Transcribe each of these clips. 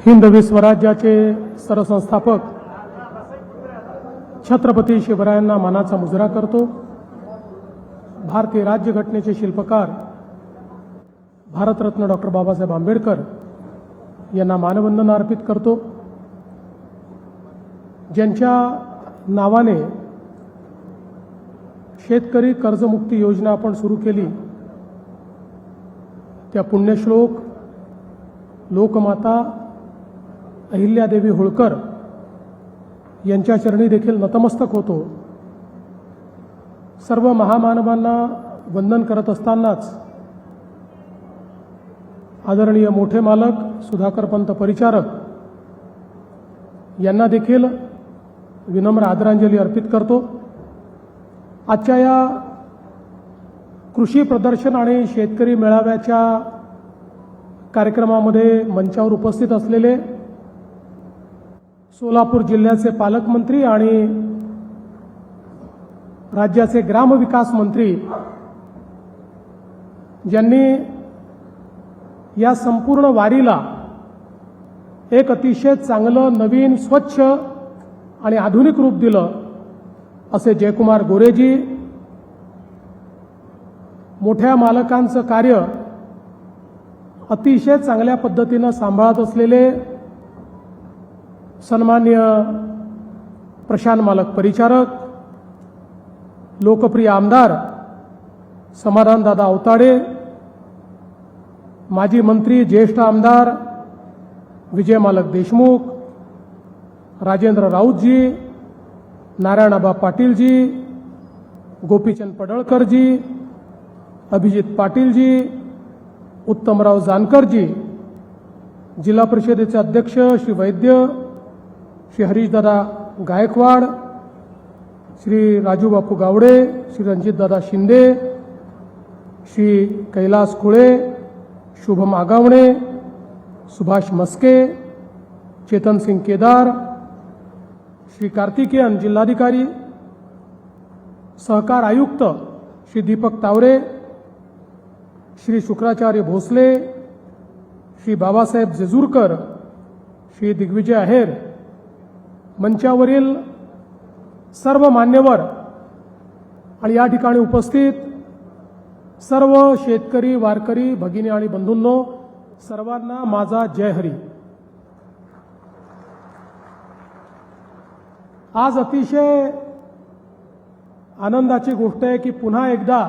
हिंदवी स्वराज्याचे सरसंस्थापक छत्रपती शिवरायांना मानाचा मुजरा करतो। भारतीय राज्यघटनेचे शिल्पकार भारतरत्न डॉक्टर बाबासाहेब आंबेडकर यांना मानवंदना अर्पित करतो। ज्यांच्या नावाने शेतकरी कर्जमुक्ती योजना आपण सुरू केली, त्या पुण्यश्लोक लोकमाता अहिल्यादेवी होळकर यांच्या चरणी देखील नतमस्तक होतो। सर्व महामानवांना वंदन करत असतानाच आदरणीय मोठे मालक सुधाकर पंत परिचारक यांना देखील विनम्र आदरांजली अर्पित करतो। आजच्या या कृषी प्रदर्शन आणि शेतकरी मेळाव्याच्या कार्यक्रमामध्ये मंचावर उपस्थित असलेले सोलापूर जिल्ह्याचे पालकमंत्री आणि राज्याचे ग्रामविकास मंत्री, ज्यांनी या संपूर्ण वारीला एक अतिशय चांगलं नवीन स्वच्छ आणि आधुनिक रूप दिलं, असे जयकुमार गोरेजी, मोठ्या मालकांचं कार्य अतिशय चांगल्या पद्धतीनं सांभाळत असलेले सन्मान्य प्रशांत मालक परिचारक, लोकप्रिय आमदार समाधानदादा अवताडे, माजी मंत्री ज्येष्ठ आमदार विजय मालक देशमुख, राजेंद्र राऊतजी, नारायणआबा पाटीलजी, गोपीचंद पडळकरजी, अभिजित पाटीलजी, उत्तमराव जानकरजी, जिल्हा परिषदेचे अध्यक्ष श्री वैद्य, श्री हरीशदादा गायकवाड, श्री राजूबापू गावडे, श्री रणजितदादा शिंदे, श्री कैलास खुळे, शुभम आगावणे, सुभाष मस्के, चेतन सिंग केदार, श्री कार्तिकेयन जिल्हाधिकारी, सहकार आयुक्त श्री दीपक तावरे, श्री शुक्राचार्य भोसले, श्री बाबासाहेब जेजूरकर, श्री दिग्विजय आहेर, मंचावरील सर्व मान्यवर आणि या ठिकाणी उपस्थित सर्व शेतकरी वारकरी भगिनी आणि बंधूंनो, सर्वांना माझा जय हरी। आज अतिशय आनंदाची गोष्ट आहे की पुन्हा एकदा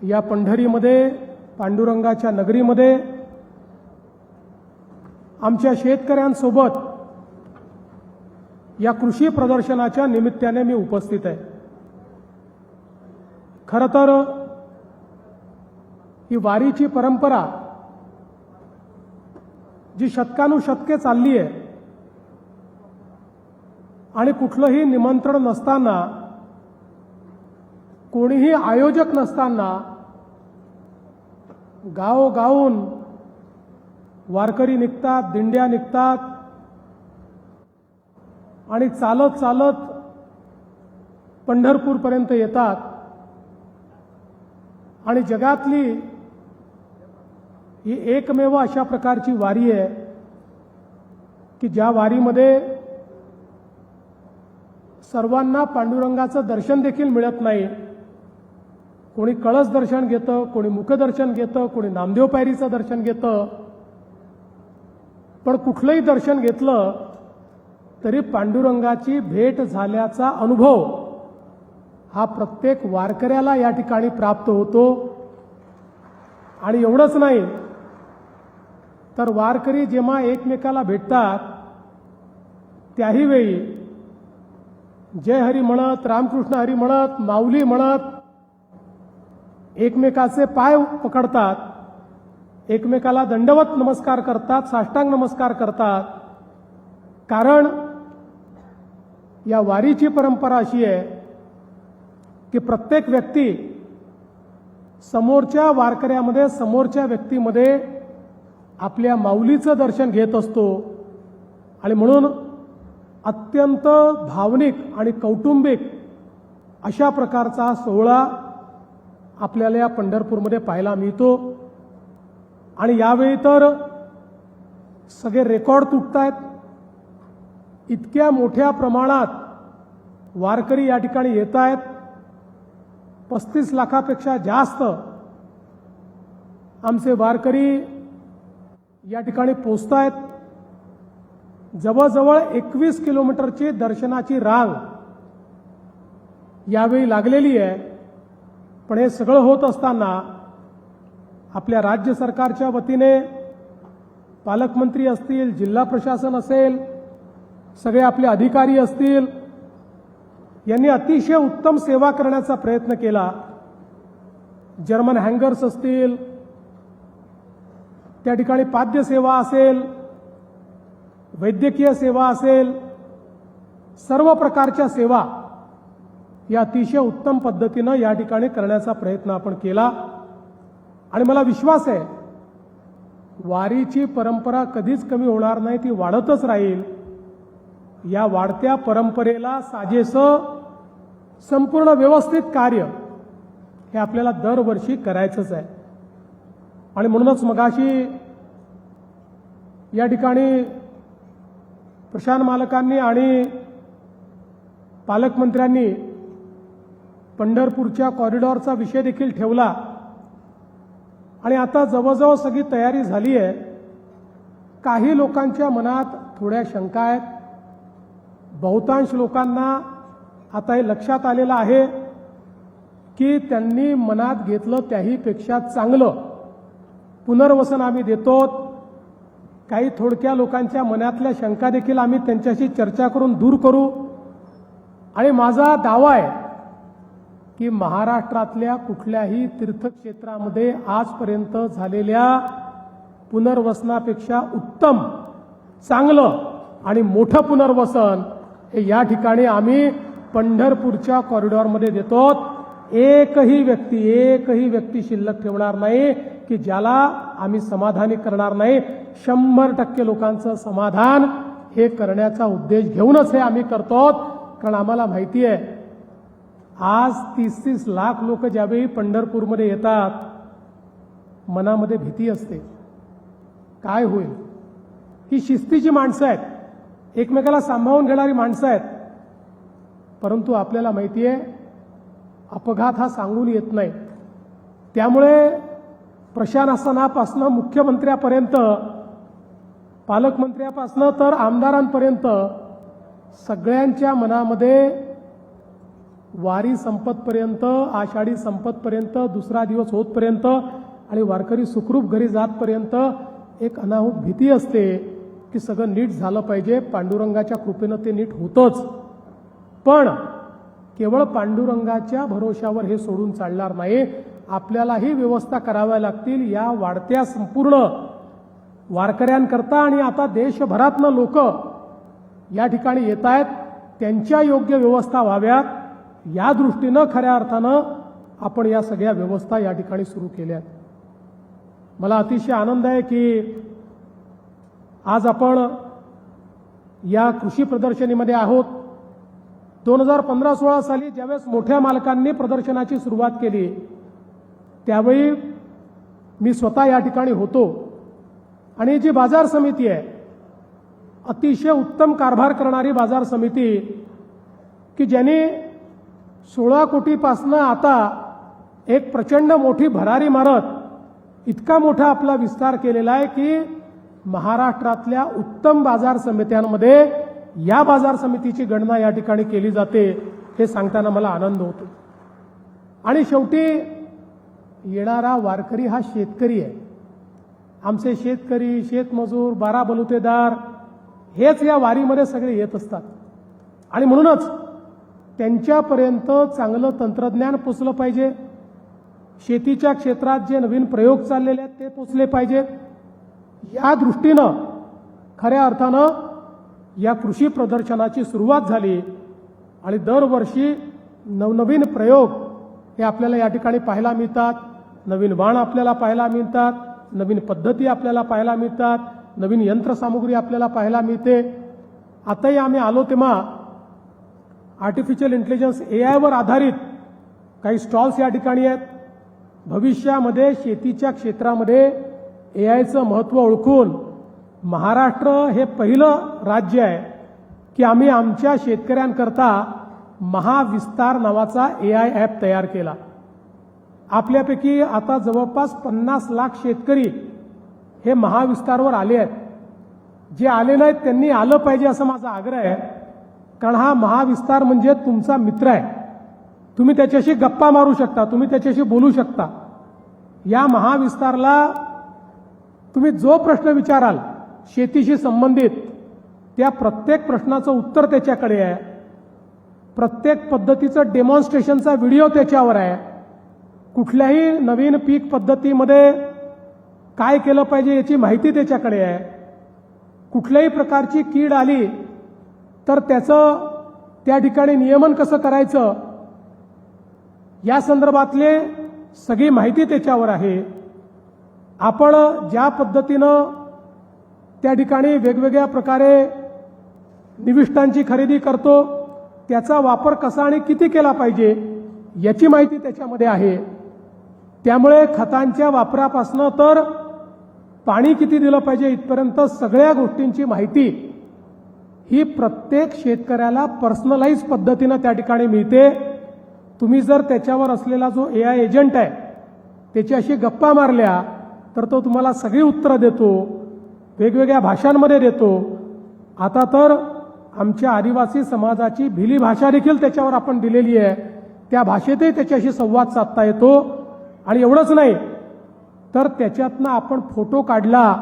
या पंढरीमध्ये, पांडुरंगाच्या नगरीमध्ये आमच्या शेतकऱ्यांसोबत या कृषी प्रदर्शनाच्या निमित्ताने मी उपस्थित आहे। खरं तर ही वारीची परंपरा जी शतकानुशतके चालली आहे आणि कुठलंही निमंत्रण नसताना, कोणीही आयोजक नसताना गावोगावून वारकरी निघतात, दिंड्या निघतात आणि चालत चालत पंढरपूरपर्यंत येतात आणि जगातली ही एकमेव अशा प्रकारची वारी आहे की ज्या वारीमध्ये सर्वांना पांडुरंगाचं दर्शन देखील मिळत नाही। कोणी कळस दर्शन घेतं, कोणी मुखदर्शन घेतं, कोणी नामदेव पायरीचं दर्शन घेतं, पण कुठलंही दर्शन घेतलं तरी पांडुरंगाची भेट झाल्याचा अनुभव हा प्रत्येक वारकऱ्याला या ठिकाणी प्राप्त होतो। आणि एवढंच नाही तर वारकरी जेव्हा एकमेकाला भेटतात त्याही वेळी जय हरी म्हणत, रामकृष्ण हरी म्हणत, माऊली म्हणत एकमेकाचे पाय पकडतात, एकमेकाला दंडवत नमस्कार करतात, साष्टांग नमस्कार करतात। कारण या वारीची परंपरा अशी आहे की प्रत्येक व्यक्ती समोरच्या वारकऱ्यामध्ये, समोरच्या व्यक्तीमध्ये आपल्या माऊलीचं दर्शन घेत असतो आणि म्हणून अत्यंत भावनिक आणि कौटुंबिक अशा प्रकारचा सोहळा आपल्याला या पंढरपूरमध्ये पाहायला मिळतो। आणि यावेळी तर सगळे रेकॉर्ड तुटतायत. इतक्या मोठ्या प्रमाणात वारकरी या ठिकाणी येत आहेत. 35 लाखापेक्षा जास्त आमचे वारकरी या ठिकाणी पोहोचतायत. जवळजवळ 21 किलोमीटरची दर्शनाची रांग यावेळी लागलेली आहे. पण हे सगळं होत असताना आपल्या राज्य सरकारच्या वतीने पालकमंत्री असतील, जिल्हा प्रशासन असेल, सगळे आपले अधिकारी असतील, यांनी अतिशय उत्तम सेवा करण्याचा प्रयत्न केला. जर्मन हँगर्स असतील, त्या ठिकाणी पाद्य सेवा असेल, वैद्यकीय सेवा असेल, सर्व प्रकारच्या सेवा या अतिशय उत्तम पद्धतीनं या ठिकाणी करण्याचा प्रयत्न आपण केला. आणि मला विश्वास आहे वारीची परंपरा कधीच कमी होणार नाही, ती वाढतच राहील. या वाढत्या परंपरेला साजेसं संपूर्ण व्यवस्थित कार्य हे आपल्याला दरवर्षी करायचंच आहे. आणि म्हणूनच मगाशी या ठिकाणी प्रशांत मालकांनी आणि पालकमंत्र्यांनी पंढरपूरच्या कॉरिडॉरचा विषय देखील ठेवला. आणि आता जवळजवळ सगळी तयारी झाली आहे. काही लोकांच्या मनात थोड्या शंका आहेत. बहुतांश लोकांना आता हे लक्षात आलेलं आहे की त्यांनी मनात घेतलं त्याहीपेक्षा चांगलं पुनर्वसन आम्ही देतो. काही थोडक्या लोकांच्या मनातल्या शंका देखील आम्ही त्यांच्याशी चर्चा करून दूर करू. आणि माझा दावा आहे की महाराष्ट्रातल्या कुठल्याही तीर्थक्षेत्रामध्ये आजपर्यंत झालेल्या पुनर्वसनापेक्षा उत्तम, चांगलं आणि मोठं पुनर्वसन हे या ठिकाणी आम्ही पंढरपूरच्या कॉरिडॉरमध्ये देतो. एकही व्यक्ती शिल्लक ठेवणार नाही की ज्याला आम्ही समाधानी करणार नाही. 100% लोकांचं समाधान हे करण्याचा उद्देश घेऊनच हे आम्ही करतो. कारण आम्हाला माहिती आहे आज 30-30 लाख लोक ज्यावेळी पंढरपूरमध्ये येतात, मनामध्ये भीती असते, काय होईल. ही शिस्तीची माणसं आहेत, एकमेकाला सांभाळून घेणारी माणसं आहेत. परंतु आपल्याला माहिती आहे अपघात हा सांगून येत नाही. त्यामुळे प्रशासनापासून मुख्यमंत्र्यापर्यंत, पालकमंत्र्यापासून तर आमदारांपर्यंत सगळ्यांच्या मनामध्ये वारी संपतपर्यंत, आषाढी संपतपर्यंत, दुसरा दिवस होतपर्यंत आणि वारकरी सुखरूप घरी जातपर्यंत एक अनाहूत भीती असते की सगळं नीट झालं पाहिजे. पांडुरंगाच्या कृपेनं ते नीट होतंच. पण केवळ पांडुरंगाच्या भरोशावर हे सोडून चालणार नाही. आपल्यालाही व्यवस्था कराव्या लागतील. या वाढत्या संपूर्ण वारकऱ्यांकरता आणि आता देशभरातनं लोक या ठिकाणी येत आहेत, त्यांच्या योग्य व्यवस्था व्हाव्यात या दृष्टीनं खऱ्या अर्थानं आपण या सगळ्या व्यवस्था या ठिकाणी सुरू केल्या. मला अतिशय आनंद आहे की आज आपण या कृषी प्रदर्शनीमध्ये आहोत. 2015-16 साली ज्यावेळेस मोठ्या मालकांनी प्रदर्शनाची सुरुवात केली त्यावेळी मी स्वतः या ठिकाणी होतो. आणि जी बाजार समिती आहे, अतिशय उत्तम कारभार करणारी बाजार समिती की ज्यांनी 16 कोटीपासनं आता एक प्रचंड मोठी भरारी मारत इतका मोठा आपला विस्तार केलेला आहे की महाराष्ट्रातल्या उत्तम बाजार समित्यांमध्ये या बाजार समितीची गणना या ठिकाणी केली जाते. हे सांगताना मला आनंद होतो. आणि शेवटी येणारा वारकरी हा शेतकरी आहे. आमचे शेतकरी, शेतमजूर, बारा बलुतेदार हेच या वारीमध्ये सगळे येत असतात. आणि म्हणूनच त्यांच्यापर्यंत चांगलं तंत्रज्ञान पोचलं पाहिजे. शेतीच्या क्षेत्रात जे नवीन प्रयोग चाललेले आहेत ते पोचले पाहिजेत. या दृष्टीनं खऱ्या अर्थानं या कृषी प्रदर्शनाची सुरुवात झाली. आणि दरवर्षी नवनवीन प्रयोग हे आपल्याला या ठिकाणी पाहायला मिळतात. नवीन वाण आपल्याला पाहायला मिळतात, नवीन पद्धती आपल्याला पाहायला मिळतात, नवीन यंत्रसामुग्री आपल्याला पाहायला मिळते. आताही आम्ही आलो तेव्हा आर्टिफिशियल इंटेलिजन्स AI वर आधारित काही स्टॉल्स या ठिकाणी आहेत. भविष्यामध्ये शेतीच्या क्षेत्रामध्ये AIचं महत्त्व ओळखून महाराष्ट्र हे पहिलं राज्य आहे की आम्ही आमच्या शेतकऱ्यांकरता महाविस्तार नावाचा AI ॲप तयार केला. आपल्यापैकी आता जवळपास 50 लाख शेतकरी हे महाविस्तारवर आले आहेत. जे आले नाहीत त्यांनी आलं पाहिजे असं माझा आग्रह आहे. कारण हा महाविस्तार म्हणजे तुमचा मित्र आहे. तुम्ही त्याच्याशी गप्पा मारू शकता, तुम्ही त्याच्याशी बोलू शकता. या महाविस्तारला तुम्ही जो प्रश्न विचाराल शेतीशी संबंधित त्या प्रत्येक प्रश्नाचं उत्तर त्याच्याकडे आहे. प्रत्येक पद्धतीचं डेमॉन्स्ट्रेशनचा व्हिडिओ त्याच्यावर आहे. कुठल्याही नवीन पीक पद्धतीमध्ये काय केलं पाहिजे याची माहिती त्याच्याकडे आहे. कुठल्याही प्रकारची कीड आली तर त्याचं त्या ठिकाणी नियमन कसं करायचं या संदर्भातले सगळी माहिती त्याच्यावर आहे. आपण ज्या पद्धतीनं त्या ठिकाणी वेगवेगळ्या प्रकारे निविष्ठांची खरेदी करतो त्याचा वापर कसा आणि किती केला पाहिजे याची माहिती त्याच्यामध्ये आहे. त्यामुळे खतांच्या वापरापासून तर पाणी किती दिलं पाहिजे इथपर्यंत सगळ्या गोष्टींची माहिती ही प्रत्येक शेतकऱ्याला पर्सनलाइज पद्धतीनं त्या ठिकाणी मिळते. तुम्ही जर त्याच्यावर असलेला जो AI एजंट आहे त्याच्याशी गप्पा मारल्या तर तो तुम्हाला सगळी उत्तरं देतो, वेगवेगळ्या भाषांमध्ये देतो. आता तर आमच्या आदिवासी समाजाची भिली भाषा देखील त्याच्यावर आपण दिलेली आहे. त्या भाषेतही त्याच्याशी संवाद साधता येतो. आणि एवढंच नाही तर त्याच्यातनं आपण फोटो काढला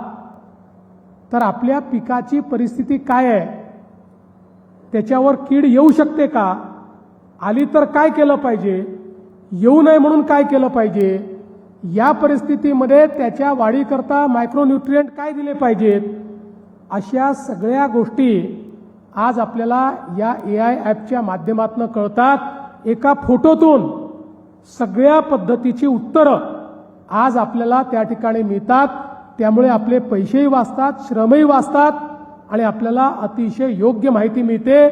तर आपल्या पिकाची परिस्थिती काय आहे, त्याच्यावर कीड येऊ शकते का, आली तर काय केलं पाहिजे, येऊ नये म्हणून काय केलं पाहिजे, या परिस्थितीमध्ये त्याच्या वाढीकरता मायक्रोन्यूट्रिएंट काय दिले पाहिजेत, अशा सगळ्या गोष्टी आज आपल्याला या AI ॲपच्या माध्यमातून कळतात. एका फोटोतून सगळ्या पद्धतीची उत्तरं आज आपल्याला त्या ठिकाणी मिळतात. त्यामुळे आपले पैसेही वाचतात, श्रमही वाचतात आणि आपल्याला अतिशय योग्य माहिती मिळते.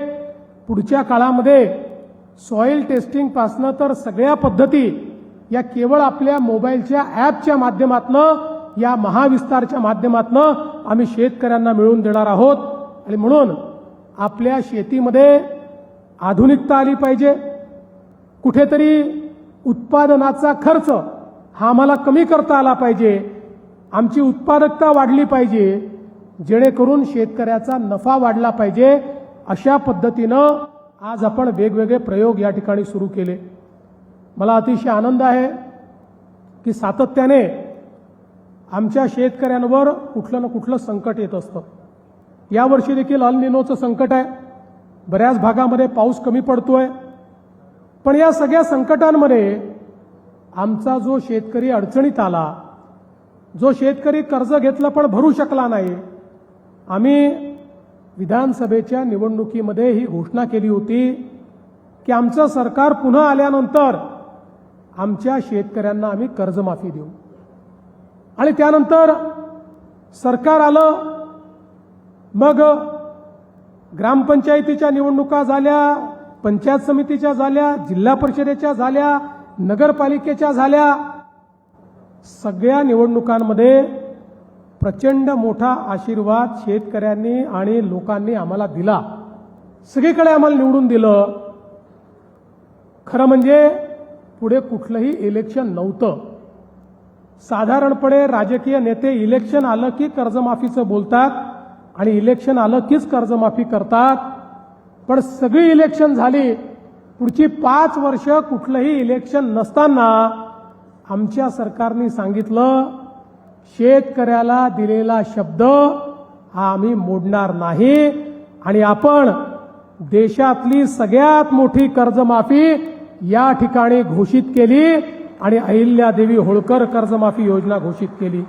पुढच्या काळामध्ये सॉइल टेस्टिंग पासनं तर सगळ्या पद्धती या केवळ आपल्या मोबाईलच्या ॲपच्या माध्यमातून या महाविस्तारच्या माध्यमातून आम्ही शेतकऱ्यांना मिळवून देणार आहोत. आणि म्हणून आपल्या शेतीमध्ये आधुनिकता आली पाहिजे. कुठेतरी उत्पादनाचा खर्च हा आम्हाला कमी करता आला पाहिजे. आमची उत्पादकता वाढली पाहिजे जेणेकरून शेतकऱ्याचा नफा वाढला पाहिजे. अशा पद्धतीनं आज आपण वेगवेगळे प्रयोग या ठिकाणी सुरू केले. मला अतिशय आनंद आहे की सातत्याने आमच्या शेतकऱ्यांवर कुठलं ना कुठलं संकट येत असतं. यावर्षी देखील अल निनोचं संकट आहे. बऱ्याच भागामध्ये पाऊस कमी पडतोय. पण या सगळ्या संकटांमध्ये आमचा जो शेतकरी अडचणीत आला, जो शेतकरी कर्ज घेतलं पण भरू शकला नाही, आम्ही विधानसभेच्या निवडणुकीमध्ये ही घोषणा केली होती की आमचं सरकार पुन्हा आल्यानंतर आमच्या शेतकऱ्यांना आम्ही कर्जमाफी देऊ. आणि त्यानंतर सरकार आलं. मग ग्रामपंचायतीच्या निवडणुका झाल्या, पंचायत समितीच्या झाल्या, जिल्हा परिषदेच्या झाल्या, नगरपालिकेच्या झाल्या. सगळ्या निवडणुकांमध्ये प्रचंड मोठा आशीर्वाद शेतकऱ्यांनी आणि लोकांनी आम्हाला दिला. सगळीकडे आम्हाला निवडून दिलं. खरं म्हणजे पुढे कुठलंही इलेक्शन नव्हतं. साधारणपणे राजकीय नेते इलेक्शन आलं की कर्जमाफीचं बोलतात आणि इलेक्शन आलं कीच कर्जमाफी करतात. पण सगळी इलेक्शन झाली. पुढची 5 वर्ष कुठलंही इलेक्शन नसताना आमच्या सरकारने सांगितलं शेतकऱ्याला दिलेला शब्द हा आम्ही मोडणार नाही आणि आपण देशातली सगळ्यात मोठी कर्जमाफी या ठिकाणी घोषित केली आणि अहिल्यादेवी होळकर कर्जमाफी योजना घोषित केली.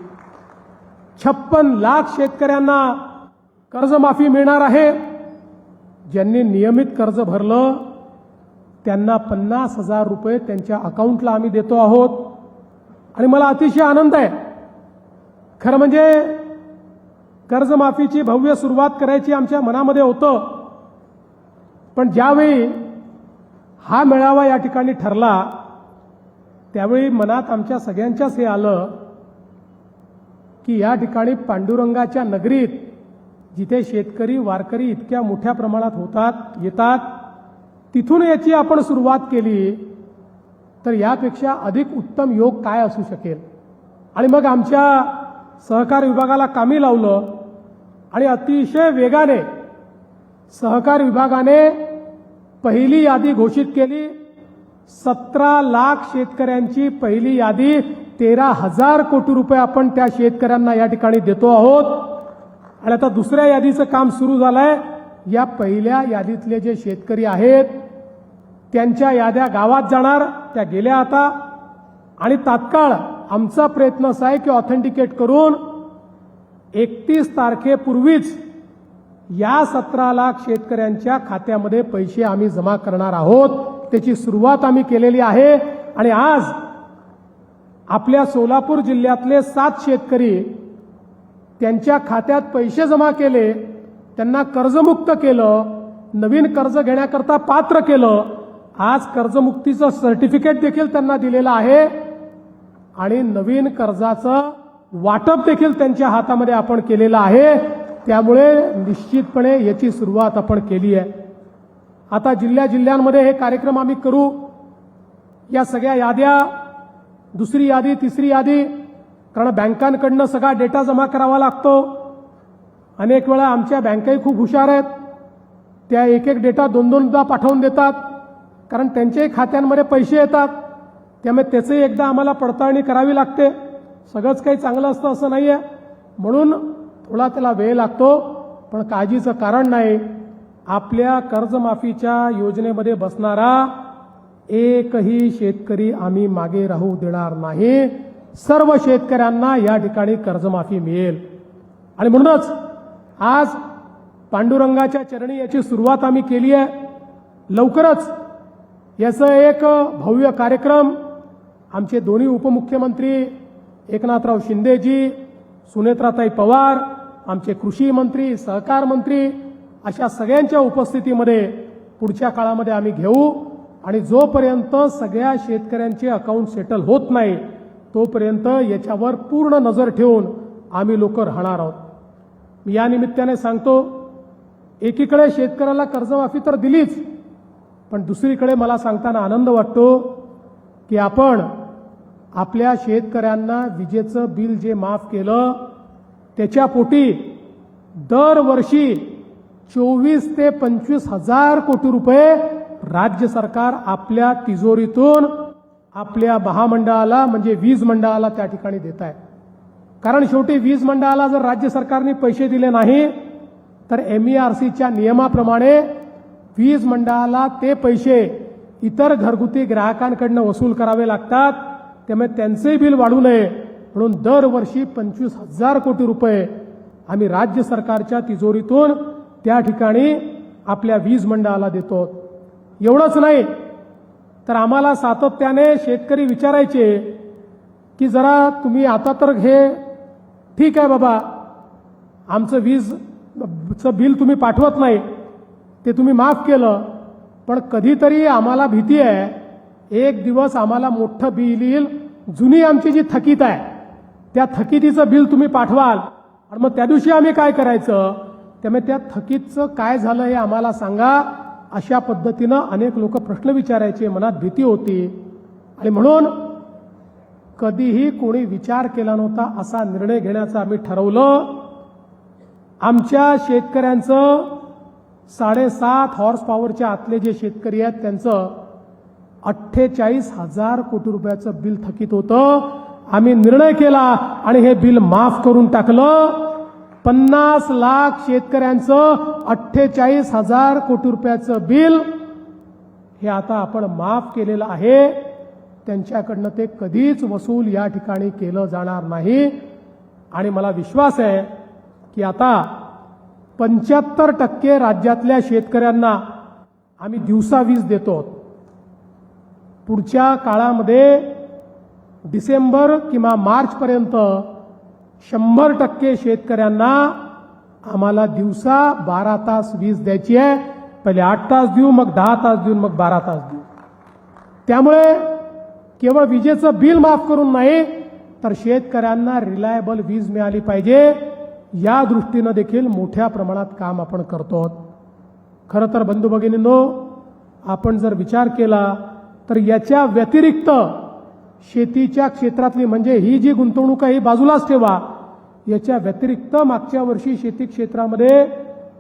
56 लाख शेतकऱ्यांना कर्जमाफी मिळणार आहे. ज्यांनी नियमित कर्ज भरलं त्यांना 50,000 रुपये त्यांच्या अकाउंटला आम्ही देतो आहोत. आणि मला अतिशय आनंद आहे. खरं म्हणजे कर्जमाफीची भव्य सुरुवात करायची आमच्या मनामध्ये होतं. पण ज्यावेळी हा मेळावा या ठिकाणी ठरला त्यावेळी मनात आमच्या सगळ्यांच्याच हे आलं की या ठिकाणी पांडुरंगाच्या नगरीत जिथे शेतकरी वारकरी इतक्या मोठ्या प्रमाणात येतात तिथून याची आपण सुरुवात केली तर यापेक्षा अधिक उत्तम योग काय असू शकेल. आणि मग आमच्या सहकार विभागाला कामी लावलं आणि अतिशय वेगाने सहकार विभागाने पहिली यादी घोषित केली. 17 लाख शेतकऱ्यांची पहिली यादी 13,000 कोटी रुपये आपण त्या शेतकऱ्यांना या ठिकाणी देतो आहोत. आणि आता दुसऱ्या यादीचं काम सुरू झालंय. या पहिल्या यादीतले जे शेतकरी आहेत त्यांच्या याद्या गावात जाणार, त्या गेल्या आता. आणि तात्काळ आमचा प्रयत्न असा आहे की ऑथेंटिकेट करून 31 तारखेपूर्वीच या 17 लाख शेतकऱ्यांच्या खात्यामध्ये पैसे आम्ही जमा करणार आहोत. त्याची सुरुवात आम्ही केलेली आहे. आणि आज आपल्या सोलापूर जिल्ह्यातले 7 शेतकरी त्यांच्या खात्यात पैसे जमा केले, त्यांना कर्जमुक्त केलं, नवीन कर्ज घेण्याकरता पात्र केलं. आज कर्जमुक्तीचं सर्टिफिकेट देखील त्यांना दिलेलं आहे आणि नवीन कर्जाचं वाटप देखील त्यांच्या हातामध्ये आपण केलेलं आहे. त्यामुळे निश्चितपणे याची सुरुवात आपण केली आहे. आता जिल्ह्यांमध्ये हे कार्यक्रम आम्ही करू. या सगळ्या याद्या, दुसरी यादी, तिसरी यादी, कारण बँकांकडनं सगळा डेटा जमा करावा लागतो. अनेक वेळा आमच्या बँकाही खूप हुशार आहेत. त्या एक एक डेटा 2-2दा पाठवून देतात, कारण त्यांच्याही खात्यांमध्ये पैसे येतात. त्यामुळे त्याचंही एकदा आम्हाला पडताळणी करावी लागते. सगळंच काही चांगलं असतं असं नाही आहे, म्हणून थोडा त्याला वेळ लागतो. पण काळजीचं कारण नाही. आपल्या कर्जमाफीच्या योजनेमध्ये बसणारा एकही शेतकरी आम्ही मागे राहू देणार नाही. सर्व शेतकऱ्यांना या ठिकाणी कर्जमाफी मिळेल. आणि म्हणूनच आज पांडुरंगाच्या चरणी याची सुरुवात आम्ही केली आहे. लवकरच याचं एक भव्य कार्यक्रम आमचे दोन्ही उपमुख्यमंत्री एकनाथराव शिंदेजी, सुनेत्राताई पवार, आमचे कृषी मंत्री, सहकार मंत्री अशा सगळ्यांच्या उपस्थितीमध्ये पुढच्या काळामध्ये आम्ही घेऊ. आणि जोपर्यंत सगळ्या शेतकऱ्यांचे अकाउंट सेटल होत नाही तोपर्यंत याच्यावर पूर्ण नजर ठेवून आम्ही लोक राहणार आहोत. मी या निमित्ताने सांगतो, एकीकडे शेतकऱ्याला कर्जमाफी तर दिलीच, पण दुसरीकडे मला सांगताना आनंद वाटतो की आपण आपल्या शेतकऱ्यांना विजेचं बिल जे माफ केलं त्याच्या पोटी दरवर्षी 24 ते 25 हजार कोटी रुपये राज्य सरकार आपल्या तिजोरीतून आपल्या महामंडळाला म्हणजे वीज मंडळाला त्या ठिकाणी देत आहे. कारण शेवटी वीज मंडळाला जर राज्य सरकारने पैसे दिले नाही तर MERCच्या नियमाप्रमाणे वीज मंडळाला ते पैसे इतर घरगुती ग्राहकांकडून वसूल करावे लागतात. त्यामुळे त्यांचे बिल वाढू नये म्हणून दरवर्षी 25,000 कोटी रुपये आम्ही राज्य सरकारच्या तिजोरीतून त्या ठिकाणी आपल्या वीज मंडळाला देतो. एवढंच नाही तर आम्हाला सातत्याने शेतकरी विचारायचे की जरा तुम्ही आता तर हे ठीक आहे बाबा, आमचं वीजचं बिल तुम्ही पाठवत नाही, ते तुम्ही माफ केलं, पण कधीतरी आम्हाला भीती आहे एक दिवस आम्हाला मोठं बिल येईल, जुनी आमची जी थकीत आहे त्या थकितीचं बिल तुम्ही पाठवाल आणि मग त्या दिवशी आम्ही काय करायचं. त्यामुळे त्या थकीतचं काय झालं हे आम्हाला सांगा. अशा पद्धतीनं अनेक लोक प्रश्न विचारायचे, मनात भीती होती. आणि म्हणून कधीही कोणी विचार केला नव्हता असा निर्णय घेण्याचं आम्ही ठरवलं. आमच्या शेतकऱ्यांचं 7.5 हॉर्स पॉवरच्या आतले जे शेतकरी आहेत त्यांचं 48,000 कोटी रुपयाचं बिल थकीत होतं. आम्ही निर्णय केला आणि हे बिल माफ करून टाकलं. 50 लाख शेतकऱ्यांचं 48,000 कोटी रुपयाचं बिल हे आता आपण माफ केलेलं आहे. त्यांच्याकडनं ते कधीच वसूल या ठिकाणी केलं जाणार नाही. आणि मला विश्वास आहे की आता 75% राज्यातल्या शेतकऱ्यांना आम्ही दिवसा वीज देतो. पुढच्या काळामध्ये डिसेंबर किंवा मार्चपर्यंत 100% शेतकऱ्यांना आम्हाला दिवसा 12 तास वीज द्यायची आहे. पहिले 8 तास देऊ, मग 10 तास देऊन मग 12 तास देऊ. त्यामुळे केवळ विजेचं बिल माफ करून नाही तर शेतकऱ्यांना रिलायबल वीज मिळाली पाहिजे या दृष्टीनं देखील मोठ्या प्रमाणात काम आपण करतो. खरं तर बंधू भगिनींनो, आपण जर विचार केला तर याच्या व्यतिरिक्त शेतीच्या क्षेत्रातली म्हणजे ही जी गुंतवणूक आहे ही बाजूलाच ठेवा, याच्या व्यतिरिक्त मागच्या वर्षी शेती क्षेत्रामध्ये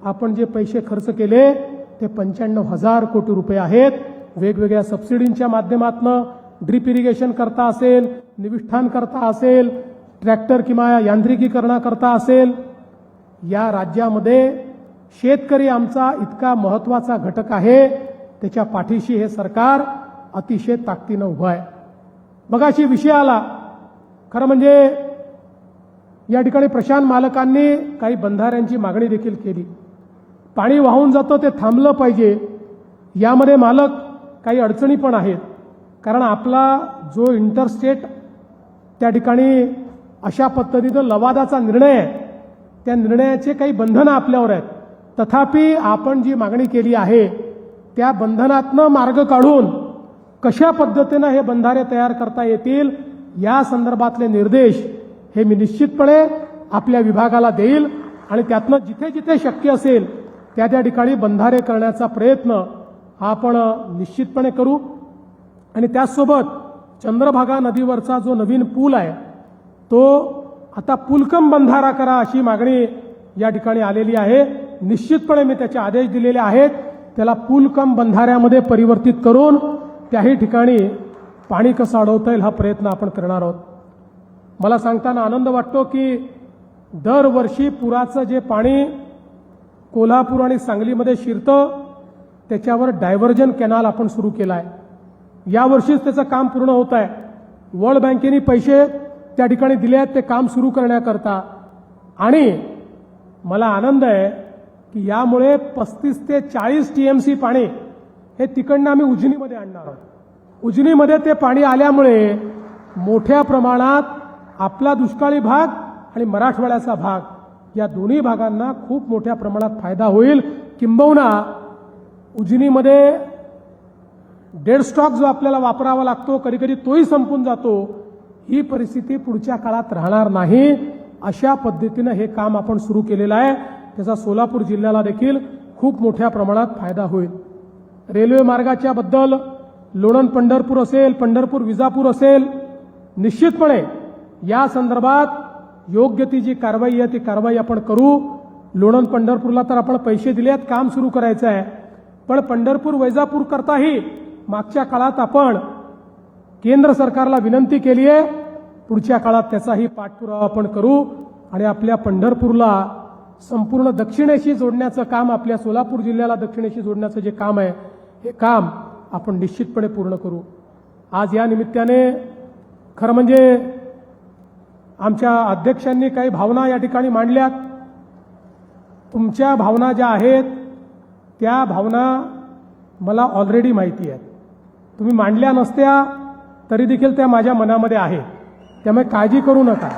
आपण जे पैसे खर्च केले ते 95,000 कोटी रुपये आहेत. वेगवेगळ्या सबसिडींच्या माध्यमातून ड्रीप इरिगेशन करता असेल, निविष्ठान करता असेल, ट्रॅक्टर किंवा यांत्रिकीकरणाकरता असेल. या राज्यामध्ये शेतकरी आमचा इतका महत्त्वाचा घटक आहे, त्याच्या पाठीशी हे सरकार अतिशय ताकदीनं उभं आहे. मगाशी विषय आला, खरं म्हणजे या ठिकाणी प्रशांत मालकांनी काही बंधाऱ्यांची मागणी देखील केली. पाणी वाहून जातं ते थांबलं पाहिजे. यामध्ये मालक काही अडचणी पण आहेत, कारण आपला जो इंटरस्टेट त्या ठिकाणी अशा पद्धतीनं लवादाचा निर्णय आहे, त्या निर्णयाचे काही बंधनं आपल्यावर आहेत. तथापि आपण जी मागणी केली आहे त्या बंधनातनं मार्ग काढून कशा पद्धतीनं हे बंधारे तयार करता येतील या संदर्भातले निर्देश हे मी निश्चितपणे आपल्या विभागाला देईल आणि त्यातनं जिथे जिथे शक्य असेल त्या त्या ठिकाणी बंधारे करण्याचा प्रयत्न आपण निश्चितपणे करू. आणि त्याचसोबत चंद्रभागा नदीवरचा जो नवीन पूल आहे तो आता पुलकम बंधारा करा अशी मागणी या ठिकाणी आलेली आहे. निश्चितपणे मी त्याचे आदेश दिलेले आहेत. त्याला पुलकम बंधाऱ्यामध्ये परिवर्तित करून त्याही ठिकाणी पाणी कसं अडवता येईल हा प्रयत्न आपण करणार आहोत. मला सांगताना आनंद वाटतो की दरवर्षी पुराचं जे पाणी कोल्हापूर आणि सांगलीमध्ये शिरतं त्याच्यावर डायव्हर्जन कॅनाल आपण सुरू केला आहे. यावर्षीच त्याचं काम पूर्ण होत आहे. वर्ल्ड बँकेने पैसे त्या ठिकाणी दिले आहेत ते काम सुरू करण्याकरता. आणि मला आनंद आहे की यामुळे 35 ते 40 TMC पाणी हे तिकडनं आम्ही उजनीमध्ये आणणार आहोत. उजनीमध्ये ते पाणी आल्यामुळे मोठ्या प्रमाणात आपला दुष्काळी भाग आणि मराठवाड्याचा भाग या दोन्ही भागांना खूप मोठ्या प्रमाणात फायदा होईल. किंबहुना उजनीमध्ये डेड स्टॉक जो आपल्याला वापरावा लागतो कधी कधी तोही संपून जातो. ही परिस्थिती पुढच्या काळात राहणार नाही. अशा पद्धतीनं हे काम आपण सुरू केलेलं आहे. त्याचा सोलापूर जिल्ह्याला देखील खूप मोठ्या प्रमाणात फायदा होईल. रेल्वे मार्गाच्या बद्दल लोणंद पंढरपूर असेल, पंढरपूर विजापूर असेल, निश्चितपणे या संदर्भात योग्य ती जी कारवाई आहे ती कारवाई आपण करू. लोणंद पंढरपूरला तर आपण पैसे दिले आहेत, काम सुरू करायचं आहे. पण पंढरपूर वैजापूर करताही मागच्या काळात आपण केंद्र सरकारला विनंती केली आहे. पुढच्या काळात त्याचाही पाठपुरावा आपण करू आणि आपल्या पंढरपूरला संपूर्ण दक्षिणेशी जोडण्याचं काम, आपल्या सोलापूर जिल्ह्याला दक्षिणेशी जोडण्याचं जे काम आहे हे काम आपण निश्चितपणे पूर्ण करू. आज या निमित्ताने खरं म्हणजे आमच्या अध्यक्षांनी काही भावना या ठिकाणी मांडल्यात. तुमच्या भावना ज्या आहेत त्या भावना मला ऑलरेडी माहिती आहेत. तुम्ही मांडल्या नसत्या तरी देखील त्या माझ्या मनामध्ये आहेत. त्यामुळे काळजी करू नका.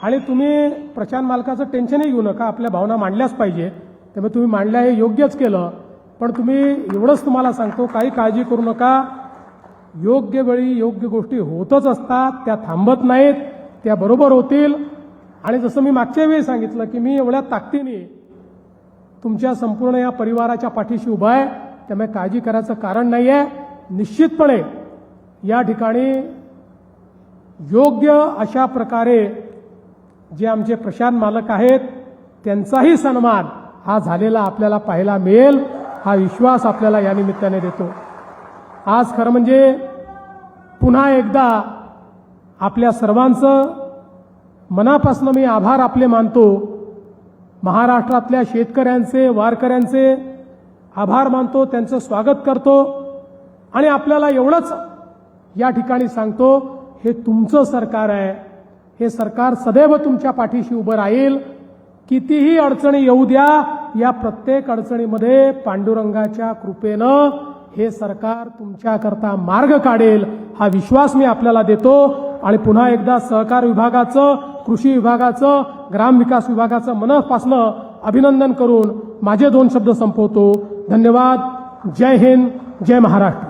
आणि तुम्ही प्रशांत मालकाचं टेन्शनही घेऊ नका. आपल्या भावना मांडल्याच पाहिजे. त्यामुळे तुम्ही मांडल्या हे योग्यच केलं. पण तुम्ही एवढंच तुम्हाला सांगतो, काही काळजी करू नका. योग्य वेळी योग्य गोष्टी होतच असतात, त्या थांबत नाहीत, त्या बरोबर होतील. आणि जसं मी मागच्या वेळी सांगितलं की मी एवढ्या ताकदीने तुमच्या संपूर्ण या परिवाराच्या पाठीशी उभा आहे. त्यामुळे काळजी करायचं कारण नाही आहे. निश्चितपणे या ठिकाणी योग्य अशा प्रकारे जे आमचे प्रशांत मालक आहेत त्यांचाही सन्मान हा झालेला आपल्याला पाहायला मिळेल, हा विश्वास आपल्याला या निमित्ताने देतो. आज खरं म्हणजे पुन्हा एकदा आपल्या सर्वांचं मनापासून मी आभार आपले मानतो. महाराष्ट्रातल्या शेतकऱ्यांचे, वारकऱ्यांचे आभार मानतो, त्यांचं स्वागत करतो. आणि आपल्याला एवढंच या ठिकाणी सांगतो, हे तुमचं सरकार आहे. हे सरकार सदैव तुमच्या पाठीशी उभं राहील. कितीही अडचणी येऊ द्या, या प्रत्येक अडचणीमध्ये पांडुरंगाच्या कृपेनं हे सरकार तुमच्याकरता मार्ग काढेल, हा विश्वास मी आपल्याला देतो. आणि पुन्हा एकदा सहकार विभागाचं, कृषी विभागाचं, ग्रामविकास विभागाचं मनापासून अभिनंदन करून माझे 2 शब्द संपवतो. धन्यवाद. जय हिंद, जय महाराष्ट्र.